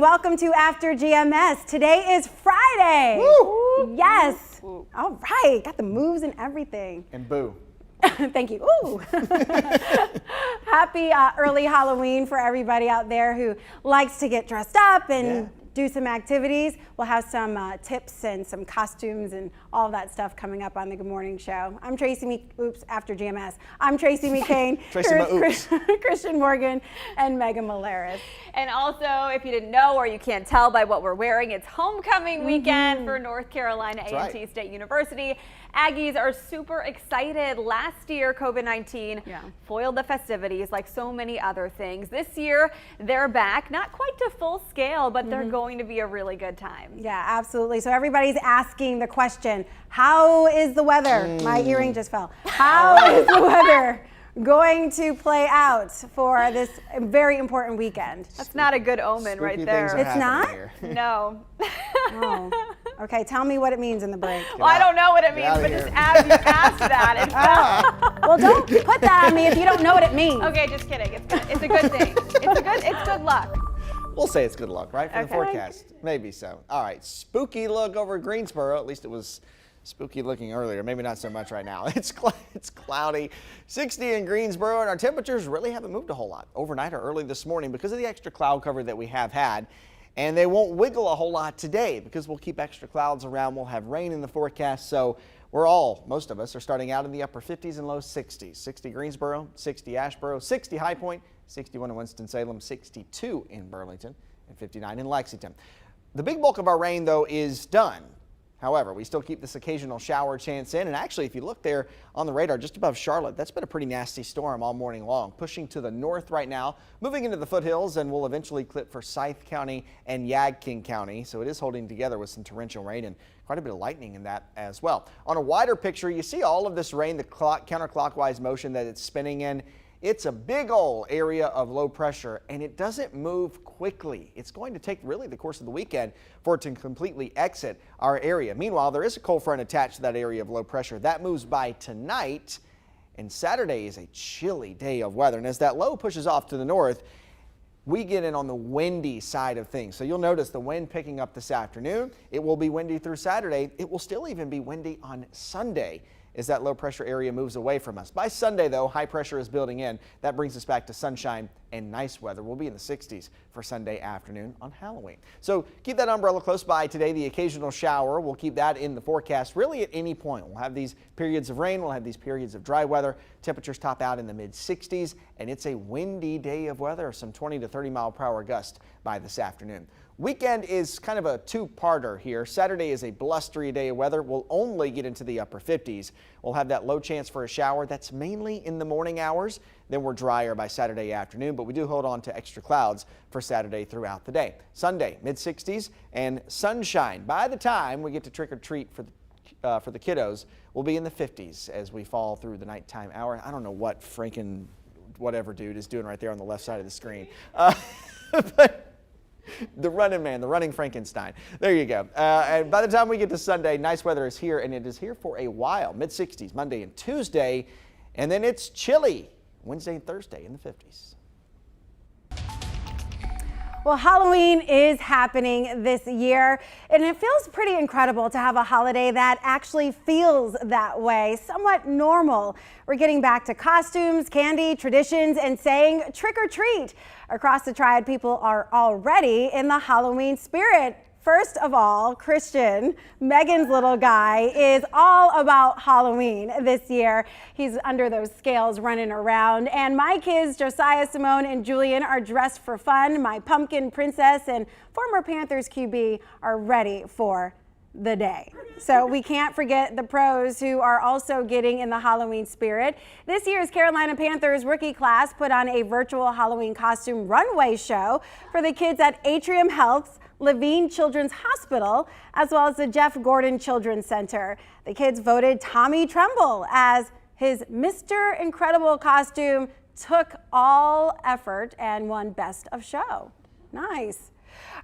welcome to After GMS. Today is Friday. Woo! Yes. Woo. All right, got the moves and everything. And boo. Thank you. Ooh. Happy early Halloween for everybody out there who likes to get dressed up and do some activities. We'll have some tips and some costumes and all that stuff coming up on the Good Morning Show. I'm Tracy After GMS. I'm Tracy McCain, Christian Morgan, and Megan Malaris. And also, if you didn't know or you can't tell by what we're wearing, it's homecoming weekend for North Carolina A&T State University. Aggies are super excited. Last year, COVID-19 foiled the festivities like so many other things. This year, they're back, not quite to full scale, but they're going to be a really good time. Yeah, absolutely. So everybody's asking the question, how is the weather? My earring just fell. How is the weather going to play out for this very important weekend? That's not a good omen right there. It's not? No. Oh. Okay, tell me what it means in the break. Well, I don't know what it means, but just as you asked that, it fell. Well, don't put that on me if you don't know what it means. Okay, just kidding. It's a good thing. It's good luck. We'll say it's good luck, right, for the forecast. Maybe so. All right, spooky look over Greensboro. At least it was spooky looking earlier. Maybe not so much right now. It's cloudy, 60 in Greensboro, and our temperatures really haven't moved a whole lot overnight or early this morning because of the extra cloud cover that we have had. And they won't wiggle a whole lot today because we'll keep extra clouds around. We'll have rain in the forecast. So most of us are starting out in the upper 50s and low 60s. 60 Greensboro, 60 Asheboro, 60 High Point, 61 in Winston-Salem, 62 in Burlington, and 59 in Lexington. The big bulk of our rain, though, is done. However, we still keep this occasional shower chance in. And actually, if you look there on the radar just above Charlotte, that's been a pretty nasty storm all morning long, pushing to the north right now, moving into the foothills, and will eventually clip for Scythe County and Yadkin County. So it is holding together with some torrential rain and quite a bit of lightning in that as well. On a wider picture, you see all of this rain, the counterclockwise motion that it's spinning in. It's a big old area of low pressure, and it doesn't move quickly. It's going to take really the course of the weekend for it to completely exit our area. Meanwhile, there is a cold front attached to that area of low pressure. That moves by tonight, and Saturday is a chilly day of weather. And as that low pushes off to the north, we get in on the windy side of things. So you'll notice the wind picking up this afternoon. It will be windy through Saturday. It will still even be windy on Sunday as that low pressure area moves away from us. By Sunday, though, high pressure is building in. That brings us back to sunshine and nice weather. We'll be in the 60s for Sunday afternoon on Halloween. So keep that umbrella close by today. The occasional shower, we'll keep that in the forecast really at any point. We'll have these periods of rain. We'll have these periods of dry weather. Temperatures top out in the mid 60s, and it's a windy day of weather, some 20 to 30 mile per hour gust by this afternoon. Weekend is kind of a two-parter here. Saturday is a blustery day of weather. We'll only get into the upper 50s. We'll have that low chance for a shower. That's mainly in the morning hours. Then we're drier by Saturday afternoon, but we do hold on to extra clouds for Saturday throughout the day. Sunday, mid-60s and sunshine. By the time we get to trick-or-treat for the kiddos, we'll be in the 50s as we fall through the nighttime hour. I don't know what Franken whatever dude is doing right there on the left side of the screen. But the running man, the running Frankenstein. There you go. And by the time we get to Sunday, nice weather is here, and it is here for a while. Mid-60s Monday and Tuesday, and then it's chilly Wednesday and Thursday in the 50s. Well, Halloween is happening this year, and it feels pretty incredible to have a holiday that actually feels that way, somewhat normal. We're getting back to costumes, candy, traditions, and saying trick or treat. Across the Triad, people are already in the Halloween spirit. First of all, Christian, Megan's little guy, is all about Halloween this year. He's under those scales running around. And my kids, Josiah, Simone, and Julian, are dressed for fun. My pumpkin princess and former Panthers QB are ready for the day. So we can't forget the pros who are also getting in the Halloween spirit. This year's Carolina Panthers rookie class put on a virtual Halloween costume runway show for the kids at Atrium Health's Levine Children's Hospital, as well as the Jeff Gordon Children's Center. The kids voted Tommy Tremble as his Mr. Incredible costume took all effort and won Best of Show. Nice.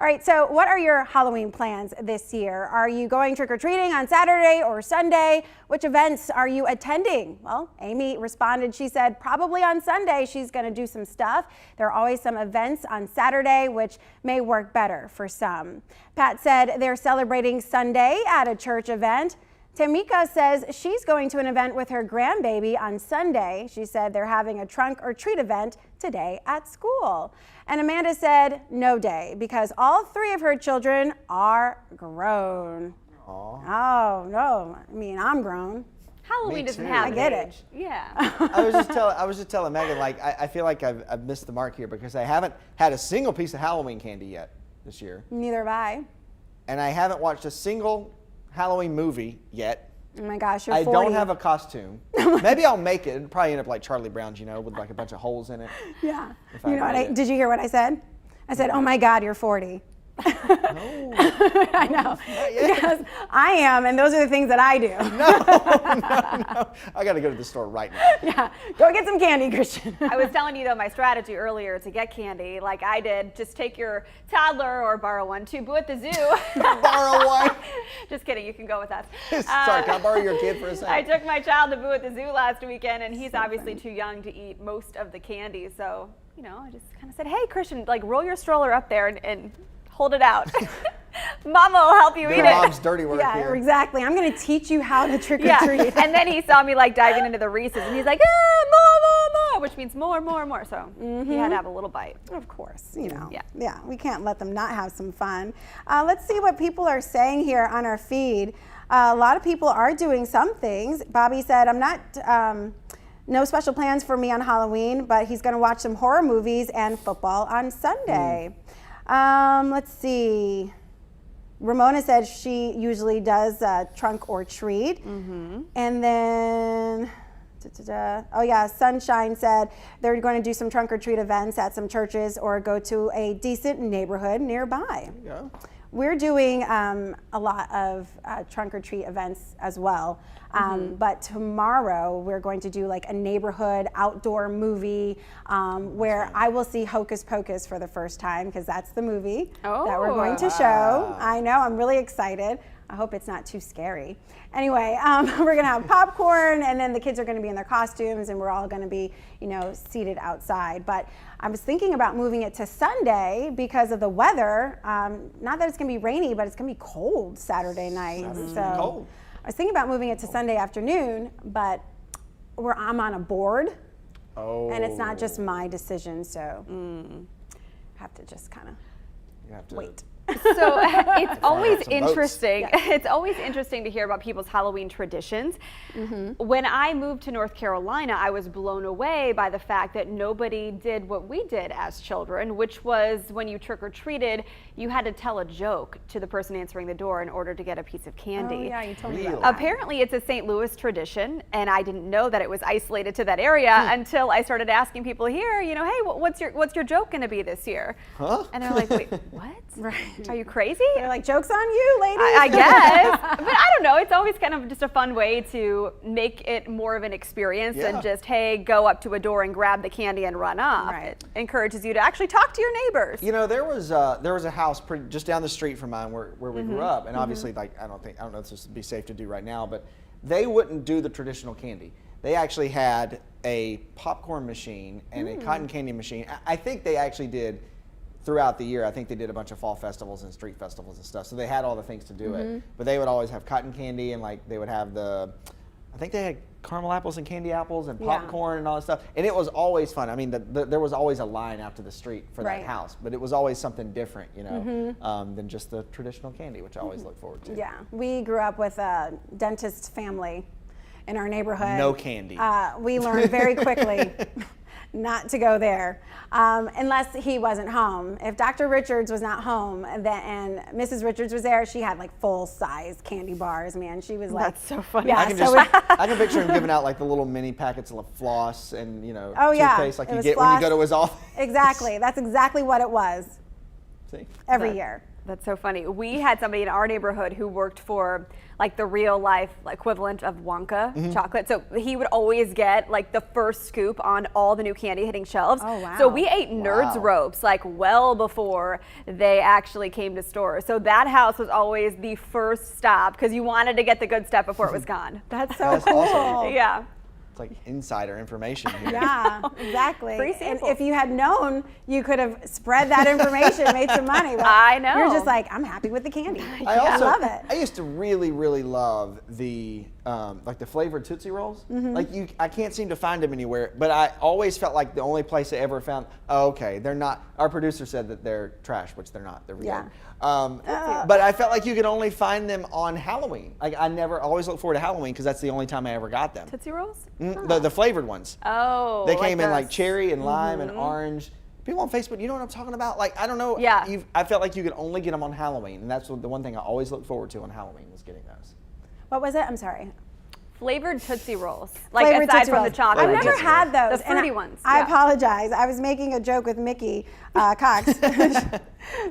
All right, so what are your Halloween plans this year? Are you going trick-or-treating on Saturday or Sunday? Which events are you attending? Well, Amy responded, she said probably on Sunday she's going to do some stuff. There are always some events on Saturday which may work better for some. Pat said they're celebrating Sunday at a church event. Tamika says she's going to an event with her grandbaby on Sunday. She said they're having a trunk or treat event today at school. And Amanda said no day because all 3 of her children are grown. Aww. Oh, no. I mean, I'm grown. Halloween doesn't have I get age. it. Yeah. I was just telling Megan, like, I feel like I've missed the mark here because I haven't had a single piece of Halloween candy yet this year. Neither have I. And I haven't watched a single Halloween movie yet. Oh my gosh, you're I 40. don't have a costume. Maybe I'll make it. It'll probably end up like Charlie Brown's, you know, with like a bunch of holes in it. Yeah. If You know what made it. did you hear what I said? I said, oh my God, you're 40. No. I know. Yes, I am, and those are the things that I do. No. I got to go to the store right now. Yeah, go get some candy, Christian. I was telling you, though, my strategy earlier to get candy, like I did, just take your toddler or borrow one to Boo at the Zoo. Borrow one? Just kidding, you can go with us. Sorry, can I borrow your kid for a second? I took my child to Boo at the Zoo last weekend, and he's obviously too young to eat most of the candy. So, you know, I just kind of said, hey, Christian, like roll your stroller up there and hold it out. Mama will help you eat it. Mom's dirty work Yeah, here. exactly. I'm going to teach you how to trick or Yeah, treat. and then he saw me like diving into the Reese's, and he's like, more, which means more. So he had to have a little bite. Of course, you know. Yeah. Yeah, we can't let them not have some fun. Let's see what people are saying here on our feed. A lot of people are doing some things. Bobby said, I'm not, no special plans for me on Halloween, but he's going to watch some horror movies and football on Sunday. Let's see. Ramona said she usually does trunk or treat. And then, oh yeah, Sunshine said they're going to do some trunk or treat events at some churches or go to a decent neighborhood nearby. There you go. We're doing a lot of trunk or treat events as well. But tomorrow we're going to do like a neighborhood outdoor movie where I will see Hocus Pocus for the first time because that's the movie that we're going to show. I know, I'm really excited. I hope it's not too scary. Anyway, we're gonna have popcorn and then the kids are gonna be in their costumes and we're all gonna be, you know, seated outside. But I was thinking about moving it to Sunday because of the weather. Not that it's gonna be rainy, but it's gonna be cold Saturday night. So cold. I was thinking about moving it to Sunday afternoon, but I'm on a board and it's not just my decision, so I have to just kind of wait. So it's always some interesting. votes. It's always interesting to hear about people's Halloween traditions. When I moved to North Carolina, I was blown away by the fact that nobody did what we did as children, which was when you trick-or-treated, you had to tell a joke to the person answering the door in order to get a piece of candy. Oh yeah, you told me Really? about that. Apparently it's a St. Louis tradition, and I didn't know that it was isolated to that area until I started asking people here, you know, hey, what's your joke going to be this year? Huh? And they're like, wait, what? Right. Are you crazy? They're like, joke's on you, ladies. I guess, but I don't know. It's always kind of just a fun way to make it more of an experience than just, hey, go up to a door and grab the candy and run off. Right. It encourages you to actually talk to your neighbors. You know, there was a house just down the street from mine where we grew up, and obviously, like I don't know if this would be safe to do right now, but they wouldn't do the traditional candy. They actually had a popcorn machine and a cotton candy machine. I think they actually did throughout the year. I think they did a bunch of fall festivals and street festivals and stuff, so they had all the things to do it. But they would always have cotton candy and like they would have I think they had caramel apples and candy apples and popcorn and all that stuff. And it was always fun. I mean, there was always a line out to the street for that house, but it was always something different, you know, than just the traditional candy, which I always look forward to. Yeah, we grew up with a dentist family in our neighborhood. No candy. We learned very quickly not to go there unless he wasn't home. If Dr. Richards was not home and Mrs. Richards was there, she had like full-size candy bars, man. She was like... That's so funny. Yeah, I can picture him giving out like the little mini packets of floss and, you know, toothpaste like you get when you go to his office. Exactly. That's exactly what it was See? every year. That's so funny. We had somebody in our neighborhood who worked for like the real life equivalent of Wonka chocolate. So he would always get like the first scoop on all the new candy hitting shelves. Oh, wow. So we ate Nerds ropes like well before they actually came to stores. So that house was always the first stop because you wanted to get the good stuff before it was gone. That's so That's cool. awesome. Yeah. It's like insider information here. Yeah, exactly. Free And sample. if you had known, you could have spread that information, made some money. But I know. You're just like, I'm happy with the candy. I love it. I used to really, really love the like the flavored Tootsie Rolls. Like I can't seem to find them anywhere. But I always felt like the only place I ever found. Oh, okay, they're not. Our producer said that they're trash, which they're not. They're really Yeah. good. But I felt like you could only find them on Halloween. Like I always look forward to Halloween because that's the only time I ever got them. Tootsie Rolls? The flavored ones. Oh. They came in the- like cherry and lime and orange. People on Facebook, you know what I'm talking about? Like, I don't know. Yeah. I felt like you could only get them on Halloween. And that's the one thing I always look forward to on Halloween was getting those. What was it? I'm sorry. Flavored Tootsie Rolls. Like Flavored aside Tootsie from Rolls. the chocolate. I've never Tootsie had those. The and fruity ones, I yeah. apologize. I was making a joke with Mickey Cox.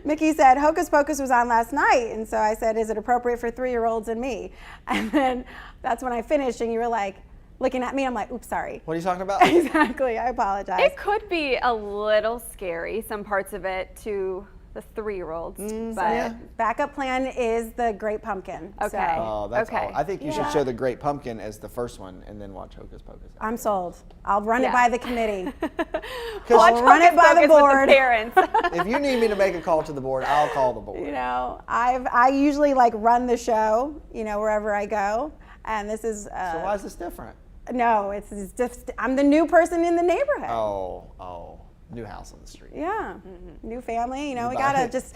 Mickey said Hocus Pocus was on last night, and so I said, "Is it appropriate for 3-year-olds and me?" And then that's when I finished, and you were like looking at me. I'm like, "Oops, sorry." What are you talking about? Exactly. I apologize. It could be a little scary, some parts of it, to the 3-year-olds. But yeah. Backup plan is the Great Pumpkin. Okay. So Oh, that's Okay. all. I think you Yeah. should show the Great Pumpkin as the first one and then watch Hocus Pocus. I'm sold. I'll run Yeah. it by the committee. watch I'll run it Hocus by the Pocus with board. the parents. If you need me to make a call to the board, I'll call the board. You know, I usually like run the show, you know, wherever I go, and this is So why is this different? no, it's just I'm the new person in the neighborhood. Oh, new house on the street. Yeah, new family. You know, You we buy gotta it. just.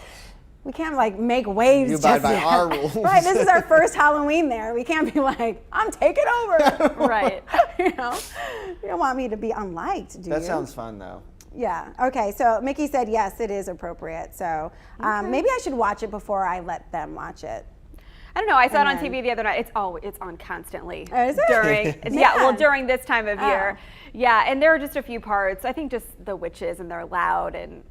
We can't like make waves. You abide just by yet. our rules. Right. This is our first Halloween there. We can't be like, I'm taking over. Right. You know, you don't want me to be unliked, do you? That sounds fun though. Yeah. Okay. So Mickey said yes, it is appropriate. So maybe I should watch it before I let them watch it. I don't know. I saw it on And then- TV the other night. It's on constantly. Oh, is it? During yeah, well Man. during this time of year. Oh. Yeah, and there are just a few parts. I think just the witches and they're loud and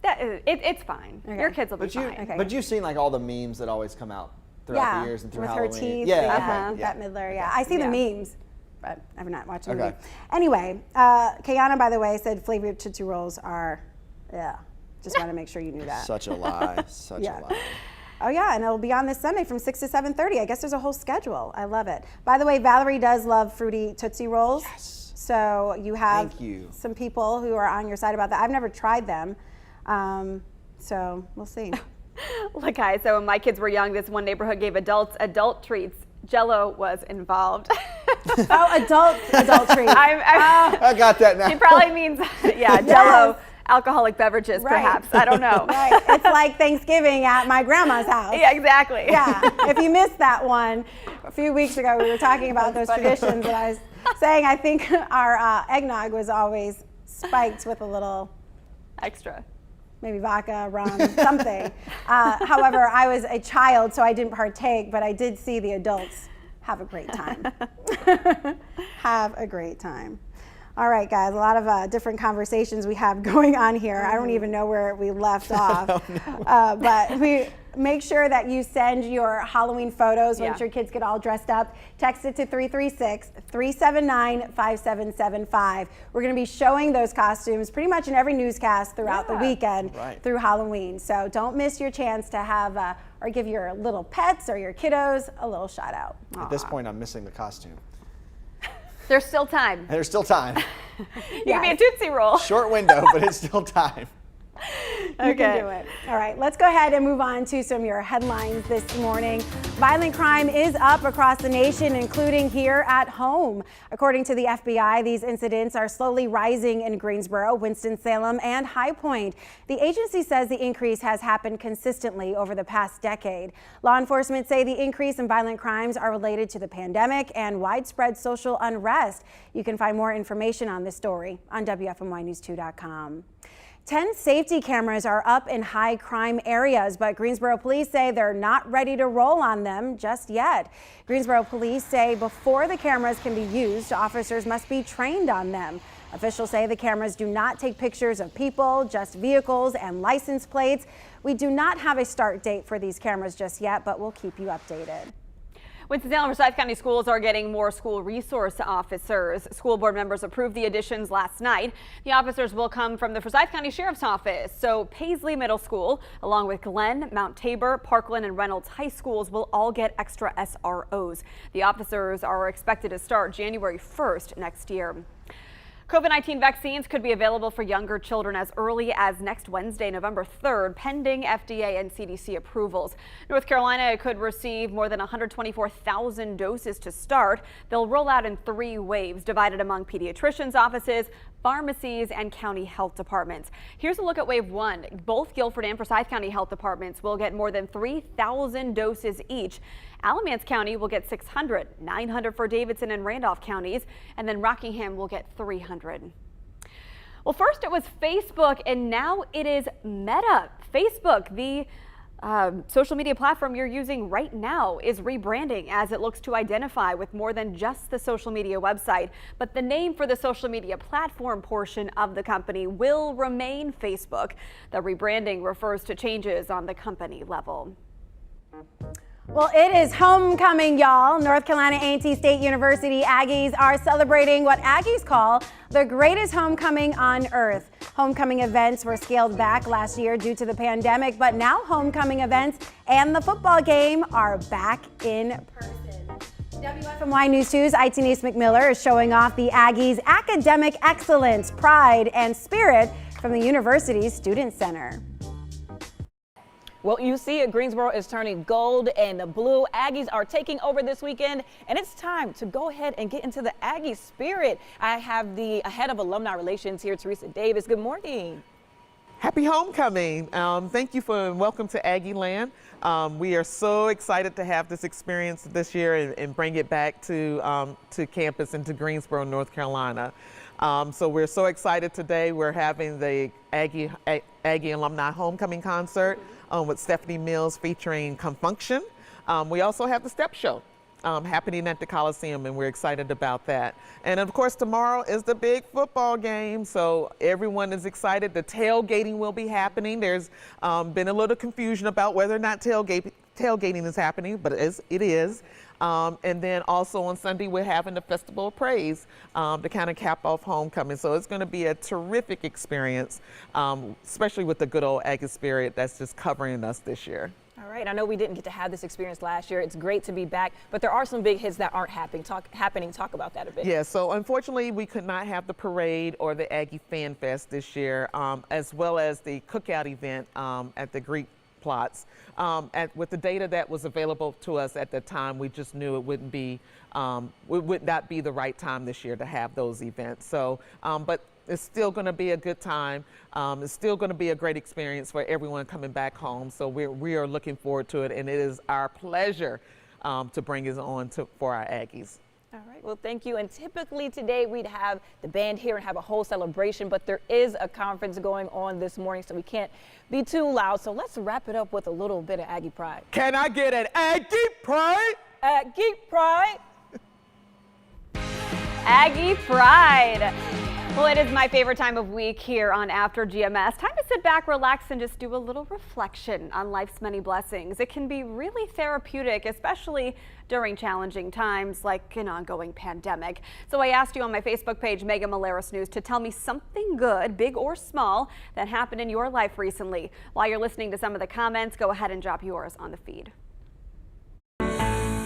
that it's fine. Okay. Your kids will be But you, fine. Okay. but you've seen like all the memes that always come out throughout the years and through with Halloween. her teeth. Yeah, Yeah, okay, yeah. Bette Midler. Yeah, I see Yeah. the memes, but I've not watched the movie. Okay. Anyway, Kayana, by the way, said flavored Tootsie Rolls are, yeah. Just want to make sure you knew that. Such a lie. Such Yeah. a lie. Oh yeah, and it'll be on this Sunday from 6 to 7:30. I guess there's a whole schedule. I love it. By the way, Valerie does love fruity Tootsie Rolls. Yes. So you have Thank you. some people who are on your side about that. I've never tried them, so we'll see. Look, guys, so when my kids were young, this one neighborhood gave adults adult treats. Jell-O was involved. Oh, adult treats. I got that now. She probably means, yeah, Jell-O, alcoholic beverages, Right. perhaps. I don't know. Right. It's like Thanksgiving at my grandma's house. Yeah, exactly. Yeah. If you missed that one, a few weeks ago we were talking about those traditions, and I was saying I think our eggnog was always spiked with a little Extra. maybe vodka, rum, something. However, I was a child, so I didn't partake, but I did see the adults have a great time. Have a great time. All right, guys, a lot of different conversations we have going on here. I don't even know where we left off. But we make sure that you send your Halloween photos once Yeah. your kids get all dressed up. Text it to 336-379-5775. We're going to be showing those costumes pretty much in every newscast throughout the Yeah. weekend Right. through Halloween. So don't miss your chance to have or give your little pets or your kiddos a little shout out. At this point, I'm missing the costume. There's still time. There's still time. You can be a Tootsie Roll. Short window, but it's still time. You can do it. All right, let's go ahead and move on to some of your headlines this morning. Violent crime is up across the nation, including here at home. According to the FBI, these incidents are slowly rising in Greensboro, Winston-Salem, and High Point. The agency says the increase has happened consistently over the past decade. Law enforcement say the increase in violent crimes are related to the pandemic and widespread social unrest. You can find more information on this story on WFMYnews2.com. 10 safety cameras are up in high crime areas, but Greensboro police say they're not ready to roll on them just yet. Greensboro police say before the cameras can be used, officers must be trained on them. Officials say the cameras do not take pictures of people, just vehicles and license plates. We do not have a start date for these cameras just yet, but we'll keep you updated. Winston-Salem and Forsyth County schools are getting more school resource officers. School board members approved the additions last night. The officers will come from the Forsyth County Sheriff's Office. So Paisley Middle School, along with Glenn, Mount Tabor, Parkland, and Reynolds High Schools will all get extra SROs. The officers are expected to start January 1st next year. COVID-19 vaccines could be available for younger children as early as next Wednesday, November 3rd, pending FDA and CDC approvals. North Carolina could receive more than 124,000 doses to start. They'll roll out in 3 waves, divided among pediatricians' offices, pharmacies, and county health departments. Here's a look at Wave 1. Both Guilford and Forsyth County health departments will get more than 3,000 doses each. Alamance County will get 600, 900 for Davidson and Randolph counties, and then Rockingham will get 300. Well, first it was Facebook, and now it is Meta. Facebook, the social media platform you're using right now, is rebranding as it looks to identify with more than just the social media website. But the name for the social media platform portion of the company will remain Facebook. The rebranding refers to changes on the company level. Well, it is homecoming, y'all. North Carolina A&T State University Aggies are celebrating what Aggies call the greatest homecoming on earth. Homecoming events were scaled back last year due to the pandemic, but now homecoming events and the football game are back in person. WFMY News 2's Itanese McMiller is showing off the Aggies' academic excellence, pride, and spirit from the university's Student Center. Well, you see it, Greensboro is turning gold and blue. Aggies are taking over this weekend, and it's time to go ahead and get into the Aggie spirit. I have the head of alumni relations here, Teresa Davis. Good morning. Happy homecoming. Thank you for welcome to Aggie Land. We are so excited to have this experience this year and bring it back to campus and to Greensboro, North Carolina. So we're so excited today. We're having the Aggie Alumni Homecoming Concert with Stephanie Mills featuring Confunction. We also have the Step Show happening at the Coliseum, and we're excited about that. And of course, tomorrow is the big football game, so everyone is excited. The tailgating will be happening. There's been a little confusion about whether or not tailgating is happening, but it is. And then also on Sunday, we're having the Festival of Praise to kind of cap off homecoming. So it's going to be a terrific experience, especially with the good old Aggie spirit that's just covering us this year. All right, I know we didn't get to have this experience last year. It's great to be back, but there are some big hits that aren't happening. Talk about that a bit. Yeah, so unfortunately, we could not have the parade or the Aggie Fan Fest this year, as well as the cookout event at the Greek plots. With the data that was available to us at the time, we just knew it would not be the right time this year to have those events. So, but it's still going to be a good time. It's still going to be a great experience for everyone coming back home. So we are looking forward to it, and it is our pleasure to bring it on for our Aggies. All right, well, thank you. And typically today we'd have the band here and have a whole celebration, but there is a conference going on this morning, so we can't be too loud. So let's wrap it up with a little bit of Aggie pride. Can I get an Aggie pride? Aggie pride. Aggie pride. Well, it is my favorite time of week here on After GMS. Time to sit back, relax, and just do a little reflection on life's many blessings. It can be really therapeutic, especially during challenging times like an ongoing pandemic. So I asked you on my Facebook page, Megan Malaris News, to tell me something good, big or small, that happened in your life recently. While you're listening to some of the comments, go ahead and drop yours on the feed.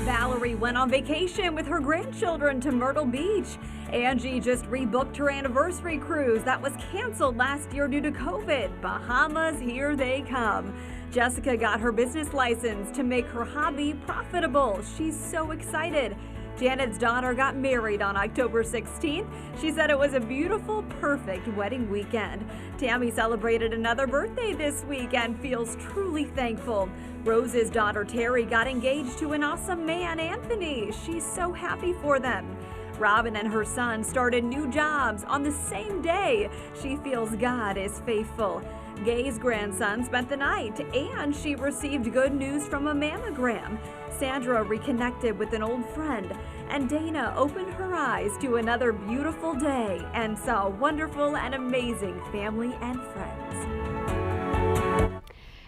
Valerie went on vacation with her grandchildren to Myrtle Beach. Angie just rebooked her anniversary cruise that was canceled last year due to COVID. Bahamas, here they come. Jessica got her business license to make her hobby profitable. She's so excited. Janet's daughter got married on October 16th. She said it was a beautiful, perfect wedding weekend. Tammy celebrated another birthday this week and feels truly thankful. Rose's daughter Terry got engaged to an awesome man, Anthony. She's so happy for them. Robin and her son started new jobs on the same day. She feels God is faithful. Gay's grandson spent the night, and she received good news from a mammogram. Sandra reconnected with an old friend, and Dana opened her eyes to another beautiful day and saw wonderful and amazing family and friends.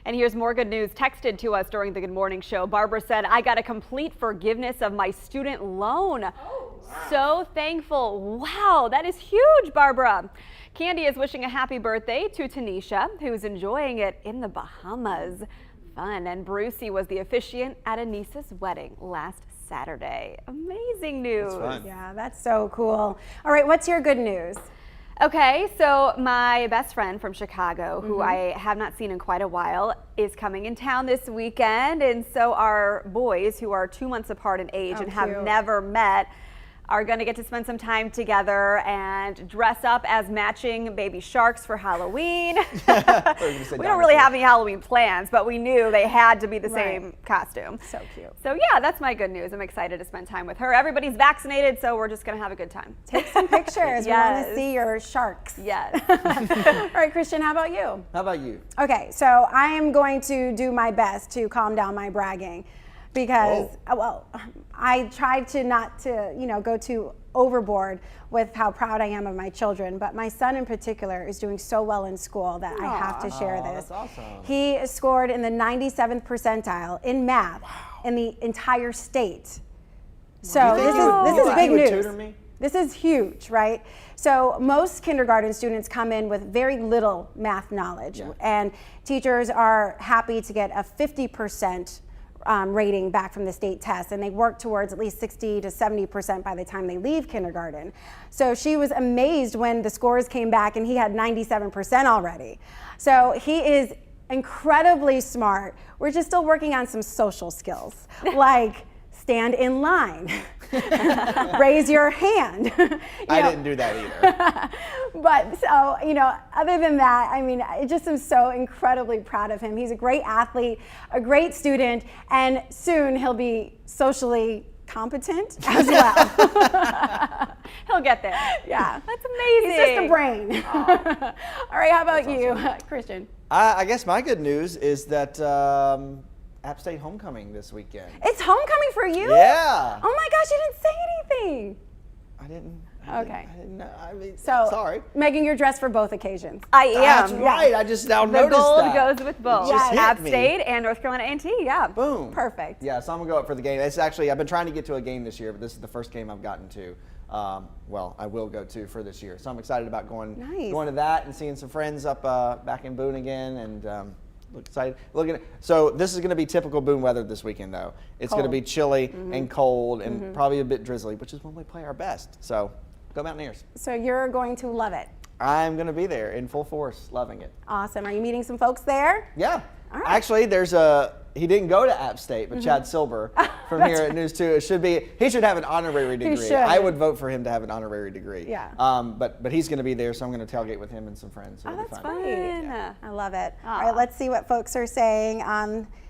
And here's more good news texted to us during the Good Morning Show. Barbara said, I got a complete forgiveness of my student loan. Oh, wow. So thankful. Wow, that is huge, Barbara. Candy is wishing a happy birthday to Tanisha, who's enjoying it in the Bahamas. Fun. And Brucey was the officiant at a niece's wedding last Saturday. Amazing news. That's fun. Yeah, that's so cool. All right, what's your good news? Okay, so my best friend from Chicago, who I have not seen in quite a while, is coming in town this weekend, and so our boys, who are 2 months apart in age and have never met, are going to get to spend some time together and dress up as matching baby sharks for Halloween. We don't really have any Halloween plans, but we knew they had to be the same costume. So cute. So yeah, that's my good news. I'm excited to spend time with her. Everybody's vaccinated, so we're just going to have a good time. Take some pictures. We want to see your sharks. Yes. All right, Christian, how about you? How about you? Okay, so I am going to do my best to calm down my bragging because, well, I tried to not to, go too overboard with how proud I am of my children, but my son in particular is doing so well in school that I have to share this. That's awesome. He scored in the 97th percentile in math in the entire state. So this is big news. Tutor me? This is huge, right? So most kindergarten students come in with very little math knowledge, and teachers are happy to get a 50% rating back from the state test, and they work towards at least 60 to 70% by the time they leave kindergarten. So she was amazed when the scores came back and he had 97% already. So he is incredibly smart. We're just still working on some social skills, like stand in line, raise your hand. I didn't do that either. But so, other than that, I just am so incredibly proud of him. He's a great athlete, a great student, and soon he'll be socially competent as well. He'll get there. Yeah. That's amazing. He's just a brain. All right, how about you, Christian? I guess my good news is that App State homecoming this weekend. It's homecoming for you? Yeah. Oh my gosh, you didn't say anything. I didn't know. So, sorry. Megan, you're dressed for both occasions. I am. That's right. I just now noticed that. The gold goes with both. Just App hit me. State and North Carolina A&T, yeah. Boom. Perfect. Yeah, so I'm going to go up for the game. It's actually, I've been trying to get to a game this year, but this is the first game I've gotten to. Well, I will go to for this year. So I'm excited about going to that and seeing some friends up back in Boone again, and excited. So this is going to be typical Boone weather this weekend, though. It's going to be chilly and cold and probably a bit drizzly, which is when we play our best. So go Mountaineers. So you're going to love it. I'm going to be there in full force, loving it. Awesome. Are you meeting some folks there? Yeah. All right. Actually, he didn't go to App State, but Chad Silber from here at News 2, he should have an honorary degree. He should. I would vote for him to have an honorary degree. Yeah. But he's going to be there, so I'm going to tailgate with him and some friends. So it'll be That's fun. fun. Yeah. I love it. All right, let's see what folks are saying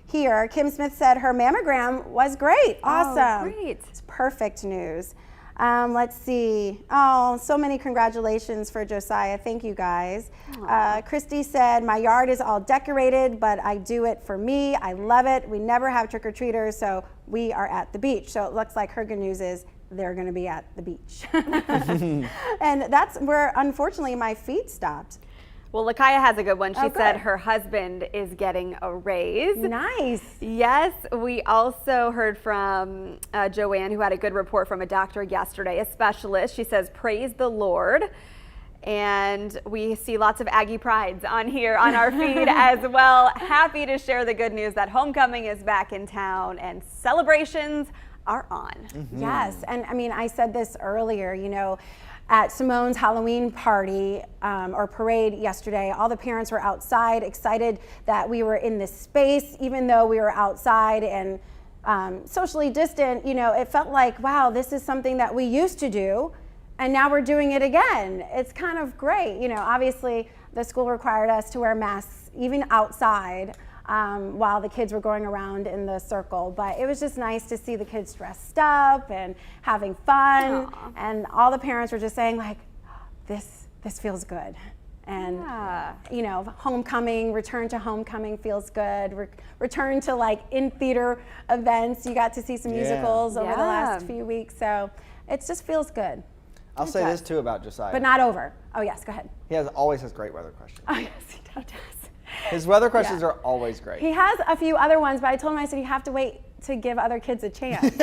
here. Kim Smith said her mammogram was great. Awesome. Oh, great. It's perfect news. Let's see. Oh, so many congratulations for Josiah. Thank you, guys. Christy said, my yard is all decorated, but I do it for me. I love it. We never have trick-or-treaters, so we are at the beach. So it looks like her good news is they're going to be at the beach. And that's where, unfortunately, my feet stopped. Well, Lakaya has a good one. She said her husband is getting a raise. Nice. Yes, we also heard from Joanne, who had a good report from a doctor yesterday, a specialist. She says, praise the Lord. And we see lots of Aggie prides on here on our feed as well. Happy to share the good news that homecoming is back in town and celebrations are on. Yes, and I said this earlier, at Simone's Halloween party or parade yesterday, all the parents were outside, excited that we were in this space, even though we were outside and socially distant. It felt like, wow, this is something that we used to do, and now we're doing it again. It's kind of great. Obviously, the school required us to wear masks even outside while the kids were going around in the circle. But it was just nice to see the kids dressed up and having fun. Aww. And all the parents were just saying, like, this feels good. And, Yeah. you know, homecoming, return to homecoming feels good. Return to like in-theater events. You got to see some musicals over the last few weeks. So it just feels good. I'll say this too about Josiah. But not over. Oh, yes, go ahead. He always has great weather questions. Oh, yes, he does. His weather questions are always great. He has a few other ones, but I told him, I said, you have to wait to give other kids a chance.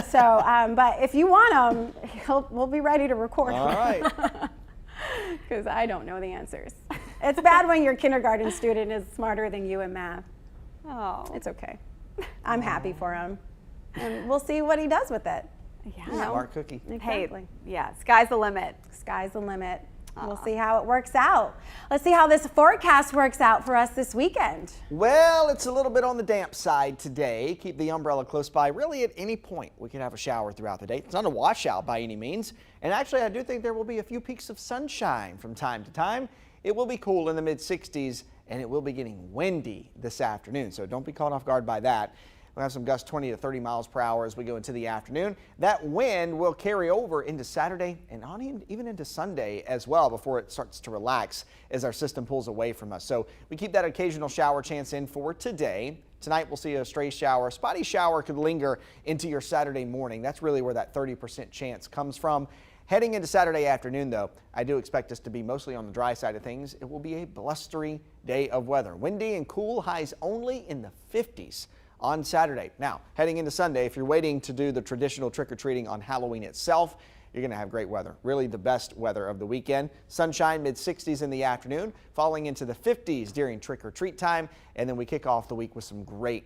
So, but if you want them, we'll be ready to record them. All right. Because I don't know the answers. It's bad when your kindergarten student is smarter than you in math. Oh. It's okay. I'm happy for him. And we'll see what he does with it. Yeah. You know? Smart cookie. Exactly. Yeah, sky's the limit. Sky's the limit. We'll see how it works out. Let's see how this forecast works out for us this weekend. Well, it's a little bit on the damp side today. Keep the umbrella close by. Really, at any point, we could have a shower throughout the day. It's not a washout by any means. And actually, I do think there will be a few peaks of sunshine from time to time. It will be cool in the mid-60s, and it will be getting windy this afternoon. So don't be caught off guard by that. We'll have some gusts 20 to 30 miles per hour as we go into the afternoon. That wind will carry over into Saturday and on even into Sunday as well before it starts to relax as our system pulls away from us. So we keep that occasional shower chance in for today. Tonight we'll see a stray shower. Spotty shower could linger into your Saturday morning. That's really where that 30% chance comes from. Heading into Saturday afternoon, though, I do expect us to be mostly on the dry side of things. It will be a blustery day of weather. Windy and cool, highs only in the 50s. On Saturday. Now, heading into Sunday, if you're waiting to do the traditional trick-or-treating on Halloween itself, you're going to have great weather. Really the best weather of the weekend. Sunshine, mid-60s in the afternoon, falling into the 50s during trick-or-treat time, and then we kick off the week with some great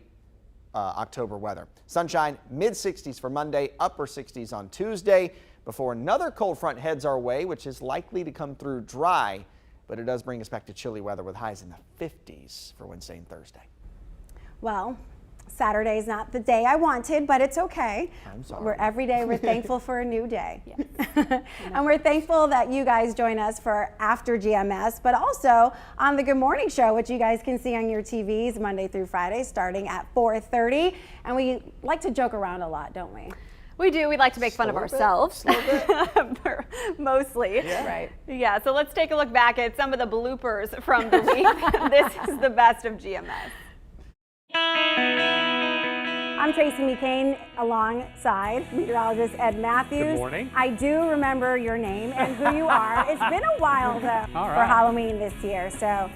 October weather. Sunshine, mid-60s for Monday, upper 60s on Tuesday, before another cold front heads our way, which is likely to come through dry, but it does bring us back to chilly weather with highs in the 50s for Wednesday and Thursday. Well, Saturday's not the day I wanted, but it's okay. I'm sorry. Every day we're thankful for a new day. Yes. And we're thankful that you guys join us for After GMS, but also on the Good Morning Show, which you guys can see on your TVs Monday through Friday starting at 4:30. And we like to joke around a lot, don't we? We do. We like to make fun of ourselves. Mostly. Yeah. Right. Yeah, so let's take a look back at some of the bloopers from the week. This is the best of GMS. I'm Tracy McCain alongside meteorologist Ed Matthews. Good morning. I do remember your name and who you are. It's been a while though for Halloween this year, so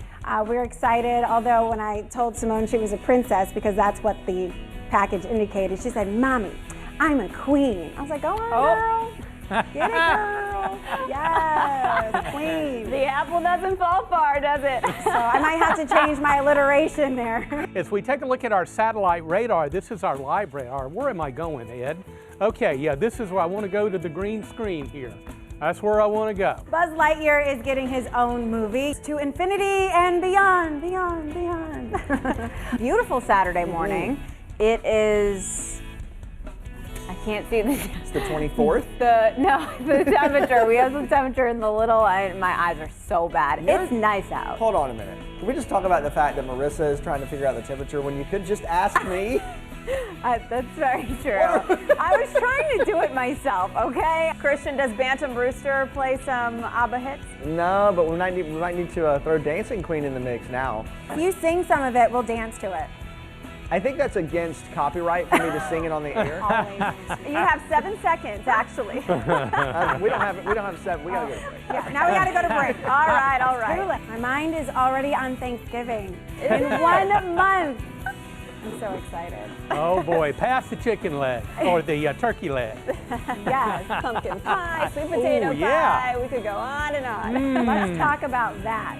we're excited. Although when I told Simone she was a princess because that's what the package indicated, she said, "Mommy, I'm a queen." I was like, "Go on, girl. Get it, girl." Yes, queen. The apple doesn't fall far, does it? So I might have to change my alliteration there. As we take a look at our satellite radar, this is our live radar. Where am I going, Ed? Okay, yeah, this is where I want to go to the green screen here. That's where I want to go. Buzz Lightyear is getting his own movie, To Infinity and Beyond, Beyond, Beyond. Beautiful Saturday morning. It is... I can't see It's the 24th? the temperature. We have some temperature in the little, my eyes are so bad. It's nice out. Hold on a minute. Can we just talk about the fact that Marissa is trying to figure out the temperature when you could just ask me? That's very true. I was trying to do it myself, okay? Christian, does Bantam Rooster play some ABBA hits? No, but we might need to throw Dancing Queen in the mix now. If you sing some of it, we'll dance to it. I think that's against copyright for me to sing it on the air. You have 7 seconds, actually. We don't have 7. We gotta go to break. Yeah, now we gotta go to break. All right, all right. My mind is already on Thanksgiving in 1 month. I'm so excited. Oh boy, pass the chicken leg or the turkey leg. Yes, pumpkin pie, sweet potato Ooh, yeah. pie. We could go on and on. Let's talk about that.